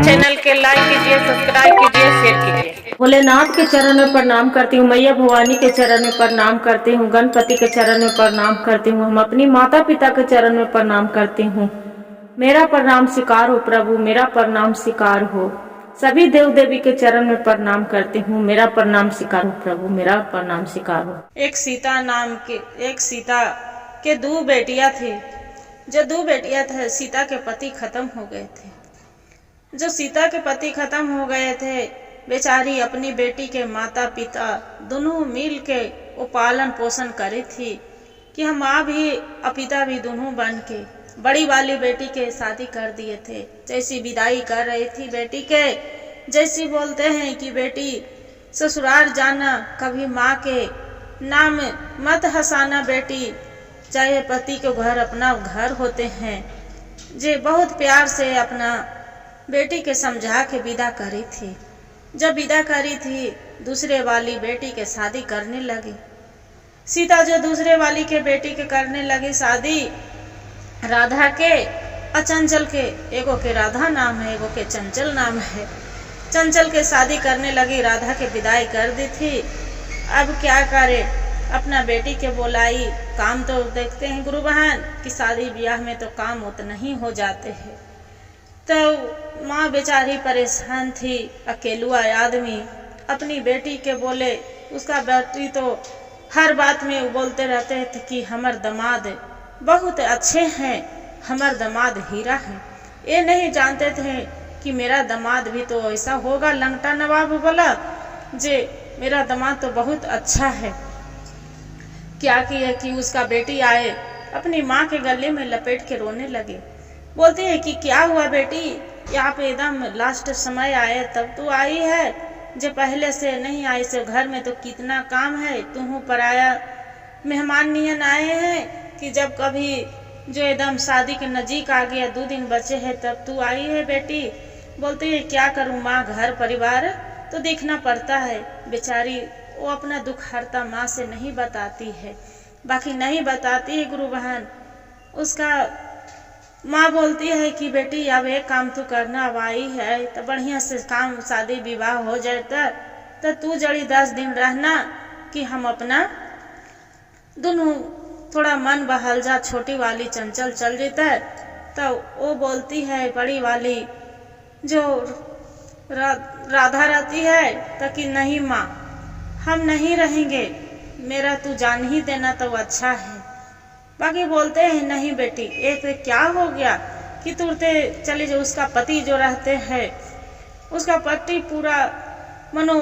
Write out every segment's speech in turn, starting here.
Channel के like कीजिए, subscribe कीजिए, शेयर कीजिए। भोलेनाथ के चरण में प्रणाम करती हूँ, मैया भवानी के चरण में प्रणाम करती हूँ, गणपति के चरण में प्रणाम करती हूँ, हम अपनी माता पिता के चरण में प्रणाम करती हूँ। मेरा प्रणाम स्वीकार हो प्रभु, मेरा प्रणाम स्वीकार हो। सभी देव देवी के चरण में प्रणाम करती हूँ, मेरा प्रणाम स्वीकार हो प्रभु, मेरा प्रणाम स्वीकार हो। एक सीता के दो बेटियां थी। जो दो बेटियां थे, सीता के पति खत्म हो गए थे। जो सीता के पति खत्म हो गए थे, बेचारी अपनी बेटी के माता पिता दोनों मिल के वो पालन पोषण करे थी कि हम माँ भी और पिता भी दोनों बन के बड़ी वाली बेटी के शादी कर दिए थे। जैसी विदाई कर रही थी बेटी के, जैसी बोलते हैं कि बेटी ससुराल जाना, कभी माँ के नाम मत हंसाना बेटी, चाहे पति के घर अपना घर होते हैं। जे बहुत प्यार से अपना बेटी के समझा के विदा करी थी। जब विदा करी थी, दूसरे वाली बेटी के शादी करने लगी। सीता जो दूसरे वाली के बेटी के करने लगी शादी, राधा के और चंचल के, एगो के राधा नाम है, एगो के चंचल नाम है। चंचल के शादी करने लगी, राधा के विदाई कर दी थी। अब क्या करे, अपना बेटी के बोलाई। काम तो देखते हैं गुरु बहन कि शादी ब्याह में तो काम उतना ही हो जाते हैं। तो माँ बेचारी परेशान थी, अकेलुआ आदमी अपनी बेटी के बोले। उसका बेटी तो हर बात में बोलते रहते थे कि हमर दामाद बहुत अच्छे हैं, हमर दामाद हीरा है। ये नहीं जानते थे कि मेरा दामाद भी तो ऐसा होगा, लंगटा नवाब बोला जे मेरा दामाद तो बहुत अच्छा है। क्या किया कि उसका बेटी आए, अपनी माँ के गले में लपेट के रोने लगे। बोलती है कि क्या हुआ बेटी, यहाँ पे एकदम लास्ट समय आए तब तू आई है, जो पहले से नहीं आई से घर में तो कितना काम है, तू पराया मेहमान नियन आए हैं कि जब कभी जो एकदम शादी के नजीक आ गया, 2 दिन बचे हैं तब तू आई है बेटी। बोलती है क्या करूँ माँ, घर परिवार तो देखना पड़ता है। बेचारी वो अपना दुख हरता माँ से नहीं बताती है, बाकी नहीं बताती है गुरु बहन। उसका माँ बोलती है कि बेटी अब एक काम तू करना, अब आई है तो बढ़िया से काम शादी विवाह हो जाए तो तू जड़ी 10 दिन रहना कि हम अपना दोनों थोड़ा मन बहल जा। छोटी वाली चंचल चल जाता तो वो बोलती है बड़ी वाली जो राधा रहती है तो कि नहीं माँ, हम नहीं रहेंगे, मेरा तू जान ही देना तो अच्छा है। बाकी बोलते हैं नहीं बेटी, एक क्या हो गया कि तुरते चले जाओ। उसका पति जो रहते हैं, उसका पति पूरा मनो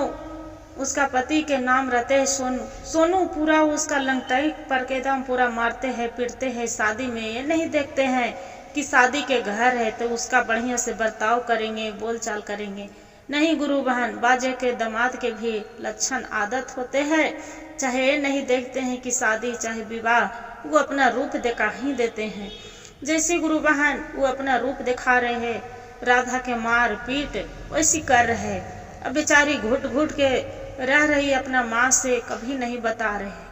उसका पति के नाम रहते हैं सोनू। सोनू पूरा उसका लंगटाई पर के दम पूरा मारते हैं पीटते हैं। शादी में ये नहीं देखते हैं कि शादी के घर है तो उसका बढ़िया से बर्ताव करेंगे, बोलचाल करेंगे। नहीं गुरु बहन, बाजे के दामाद के भी लक्षण आदत होते हैं। चाहे ये नहीं देखते हैं कि शादी चाहे विवाह, वो अपना रूप दिखा ही देते हैं। जैसे गुरु बहन वो अपना रूप दिखा रहे हैं, राधा के मार पीट वैसी कर रहे हैं। अब बेचारी घुट घुट के रह रही अपना माँ से, कभी नहीं बता रहे।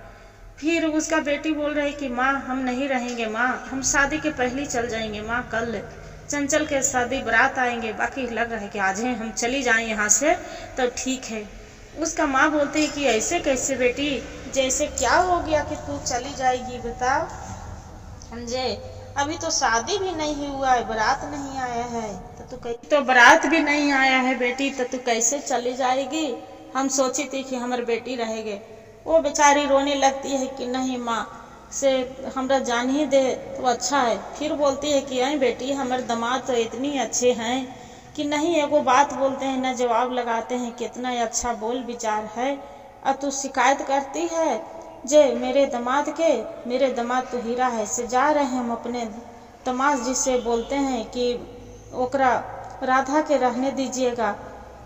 फिर उसका बेटी बोल रही कि माँ हम नहीं रहेंगे, माँ हम शादी के पहले चल जाएंगे, माँ कल चंचल के शादी बारात आएंगे, बाकी लग रहा है कि आज हम चली जाएं यहाँ से तो ठीक है। उसका माँ बोलती है कि ऐसे कैसे बेटी, जैसे क्या हो गया कि तू चली जाएगी, बताओ। समझे, अभी तो शादी भी नहीं हुआ है, बारात नहीं आया है तो बारात भी नहीं आया है बेटी, तो तू कैसे चली जाएगी। हम सोची थी कि हमारी बेटी रहेगे। वो बेचारी रोने लगती है कि नहीं माँ से हमरा जान ही दे तो अच्छा है। फिर बोलती है कि अरे बेटी, हमारे दामाद तो इतनी अच्छे हैं कि नहीं एगो बात बोलते हैं ना जवाब लगाते हैं, कितना अच्छा बोल विचार है। अब तू शिकायत करती है जे मेरे दामाद तो हीरा है से जा रहे हैं हम अपने दामाद जी से बोलते हैं कि ओकरा राधा के रहने दीजिएगा।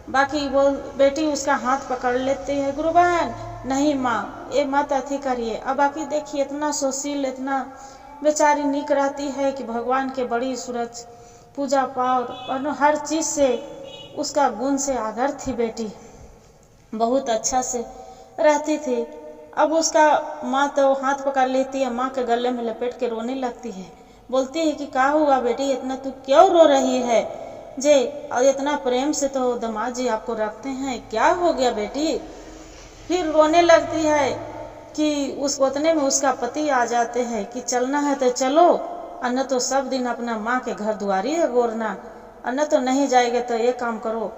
बाकी वो बेटी उसका हाथ पकड़ लेती है। गुरु बहन नहीं माँ, ये मत अथी करिए। अब बाकी देखिए इतना सुशील, इतना बेचारी निक रहती है कि भगवान के बड़ी सूरज पूजा पाठ और हर चीज से उसका गुण से आगर थी। बेटी बहुत अच्छा से रहती थी। अब उसका माँ तो हाथ पकड़ लेती है, माँ के गले में लपेट के रोने लगती है। बोलती है कि क्या हुआ बेटी, इतना तू क्यों रो रही है जे, और इतना प्रेम से तो दामाद जी आपको रखते हैं, क्या हो गया बेटी। फिर रोने लगती है कि उस उतने में उसका पति आ जाते हैं कि चलना है तो चलो, अन्य तो सब दिन अपना माँ के घर दुआरी है गोरना, अन्य तो नहीं जाएगा तो ये काम करो।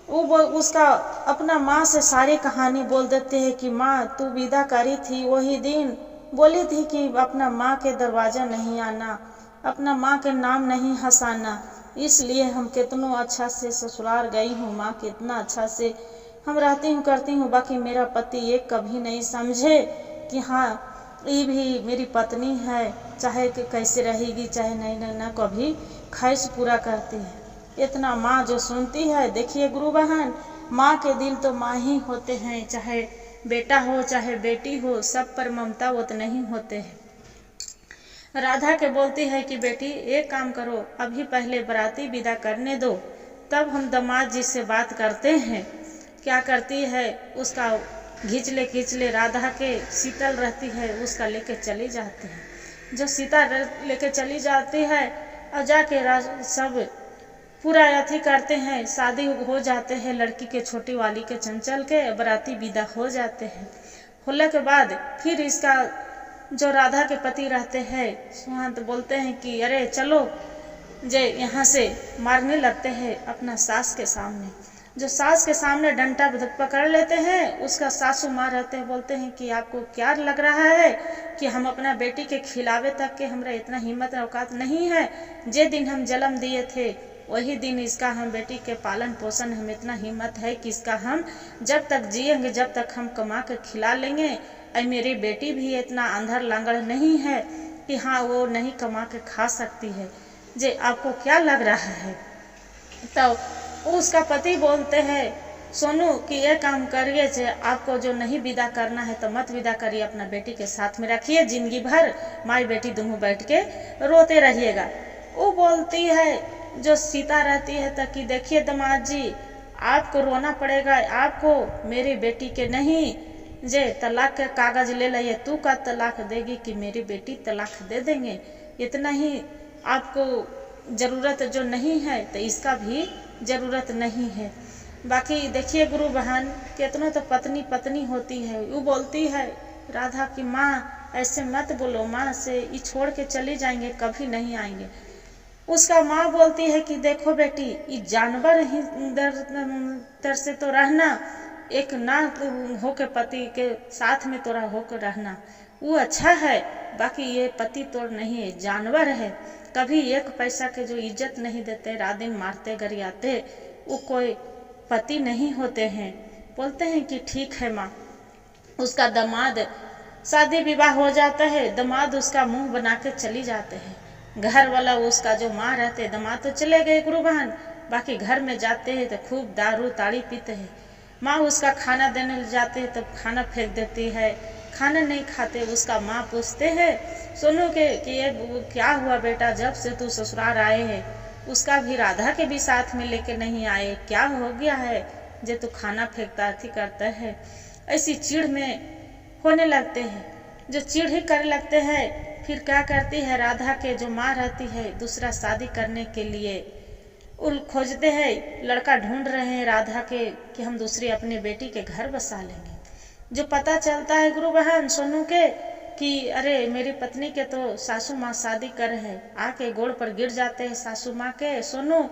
वो उसका अपना माँ से सारी कहानी बोल देते हैं कि माँ तू विदा करी थी, वही दिन बोली थी कि अपना माँ के दरवाजा नहीं आना, अपना माँ के नाम नहीं हंसाना, इसलिए हम कितनों अच्छा से ससुराल गई हूँ माँ, कितना अच्छा से हम रहती हूँ करती हूँ, बाकी मेरा पति ये कभी नहीं समझे कि हाँ ये भी मेरी पत्नी है, चाहे कि कैसे रहेगी चाहे नहीं, ना कभी ख्वाहिश पूरा करती है। इतना माँ जो सुनती है, देखिए गुरु बहन, माँ के दिल तो माँ ही होते हैं, चाहे बेटा हो चाहे बेटी हो, सब पर ममता वो तो नहीं होते हैं। राधा के बोलती है कि बेटी एक काम करो, अभी पहले बराती विदा करने दो, तब हम दामाद जी से बात करते हैं। क्या करती है, उसका खींच ले राधा के शीतल रहती है उसका लेके चली जाती है। जो सीता लेके चली जाती है और जाके सब पूरा अथी करते हैं, शादी हो जाते हैं लड़की के छोटी वाली के चंचल के, बराती विदा हो जाते हैं। होने के बाद फिर इसका जो राधा के पति रहते हैं सुहांत बोलते हैं कि अरे चलो, जे यहाँ से मारने लगते हैं अपना सास के सामने। जो सास के सामने डंडा पकड़ लेते हैं, उसका सासू माँ रहते हैं, बोलते हैं कि आपको क्या लग रहा है कि हम अपना बेटी के खिलावे तक के हमरा इतना हिम्मत औकात नहीं है। जे दिन हम जन्म दिए थे वही दिन इसका हम बेटी के पालन पोषण, हम इतना हिम्मत है कि इसका हम जब तक जिएंगे जब तक हम कमा के खिला लेंगे। और मेरी बेटी भी इतना अंधर लांगड़ नहीं है कि हाँ वो नहीं कमा के खा सकती है। जे आपको क्या लग रहा है। तो उसका पति बोलते हैं सोनू कि ये काम करिए, जे आपको जो नहीं विदा करना है तो मत विदा करिए, अपना बेटी के साथ में रखिए, जिंदगी भर माई बेटी दोनों बैठ के रोते रहिएगा। वो बोलती है जो सीता रहती है तो कि देखिए दामाद जी आपको रोना पड़ेगा, आपको मेरी बेटी के नहीं, जे तलाक के कागज ले लिए, तू का तलाक देगी कि मेरी बेटी तलाक दे देंगे, इतना ही आपको जरूरत जो नहीं है तो इसका भी जरूरत नहीं है। बाकी देखिए गुरु बहन, कितना तो पत्नी पत्नी होती है। वो बोलती है राधा की माँ ऐसे मत बोलो, माँ से ये छोड़ के चले जाएंगे, कभी नहीं आएंगे। उसका माँ बोलती है कि देखो बेटी, ये जानवर ही दर से तो रहना, एक ना होके पति के साथ में तोरा होकर रहना वो अच्छा है, बाकी ये पति तो नहीं है, जानवर है, कभी एक पैसा के जो इज्जत नहीं देते, रात दिन मारते गरियाते, वो कोई पति नहीं होते हैं। बोलते हैं कि ठीक है माँ। उसका दामाद शादी विवाह हो जाता है, दामाद उसका मुंह बना के चली जाते हैं। घर वाला उसका जो माँ रहते, दामाद तो चले गए गुरु बहन, बाकी घर में जाते हैं तो खूब दारू ताड़ी पीते हैं। माँ उसका खाना देने जाते हैं तब खाना फेंक देती है, खाना नहीं खाते। उसका माँ पूछते हैं सोनू के कि ये क्या हुआ बेटा, जब से तू ससुराल आए हैं उसका भी राधा के भी साथ में लेके नहीं आए, क्या हो गया है जो तू खाना फेंकता थी करता है। ऐसी चिढ़ में होने लगते हैं, जो चिढ़ ही करने लगते हैं। फिर क्या करती है राधा के जो माँ रहती है, दूसरा शादी करने के लिए उल खोजते हैं, लड़का ढूंढ रहे हैं राधा के कि हम दूसरी अपनी बेटी के घर बसा लेंगे। जो पता चलता है गुरु बहन सोनू के कि अरे मेरी पत्नी के तो सासू माँ शादी कर है, आके गोड़ पर गिर जाते हैं सासू माँ के सोनू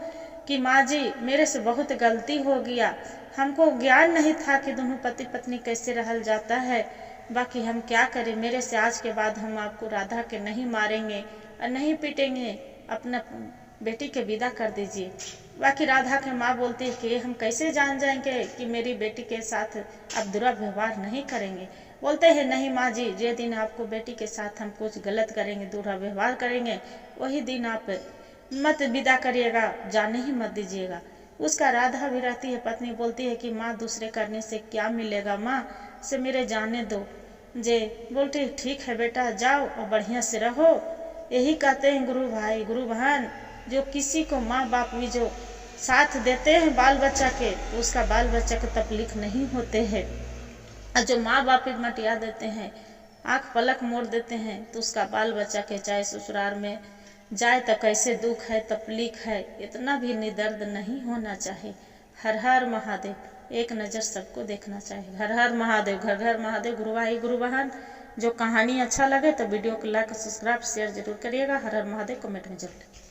कि माँ जी मेरे से बहुत गलती हो गया, हमको ज्ञान नहीं था कि दोनों पति पत्नी कैसे रहल जाता है, बाकी हम क्या करें, मेरे से आज के बाद हम आपको राधा के नहीं मारेंगे और नहीं पीटेंगे, अपना बेटी के विदा कर दीजिए। बाकी राधा के माँ बोलती है कि हम कैसे जान जाएंगे कि मेरी बेटी के साथ आप बुरा व्यवहार नहीं करेंगे। बोलते हैं नहीं माँ जी, जे दिन आपको बेटी के साथ हम कुछ गलत करेंगे, बुरा व्यवहार करेंगे, वही दिन आप मत विदा करिएगा, जाने ही मत दीजिएगा। उसका राधा भी रहती है, पत्नी बोलती है कि माँ दूसरे करने से क्या मिलेगा, माँ से मेरे जाने दो। जे बोलते ठीक है बेटा जाओ और बढ़िया से रहो। यही कहते हैं गुरु भाई गुरु बहन, जो किसी को माँ बाप भी जो साथ देते हैं बाल बच्चा के, तो उसका बाल बच्चा को तकलीफ नहीं होते हैं। और जो माँ बाप मटिया देते हैं, आंख पलक मोड़ देते हैं तो उसका बाल बच्चा के चाहे ससुराल में जाए तो कैसे दुख है तकलीफ है, इतना भी निदर्द नहीं होना चाहिए। हर हर महादेव, एक नज़र सबको देखना चाहिए। हर हर महादेव, घर घर महादेव, गुरु भाई गुरु बहन। जो कहानी अच्छा लगे तो वीडियो को लाइक सब्सक्राइब शेयर जरूर करिएगा। हर हर महादेव कमेंट में जरूर।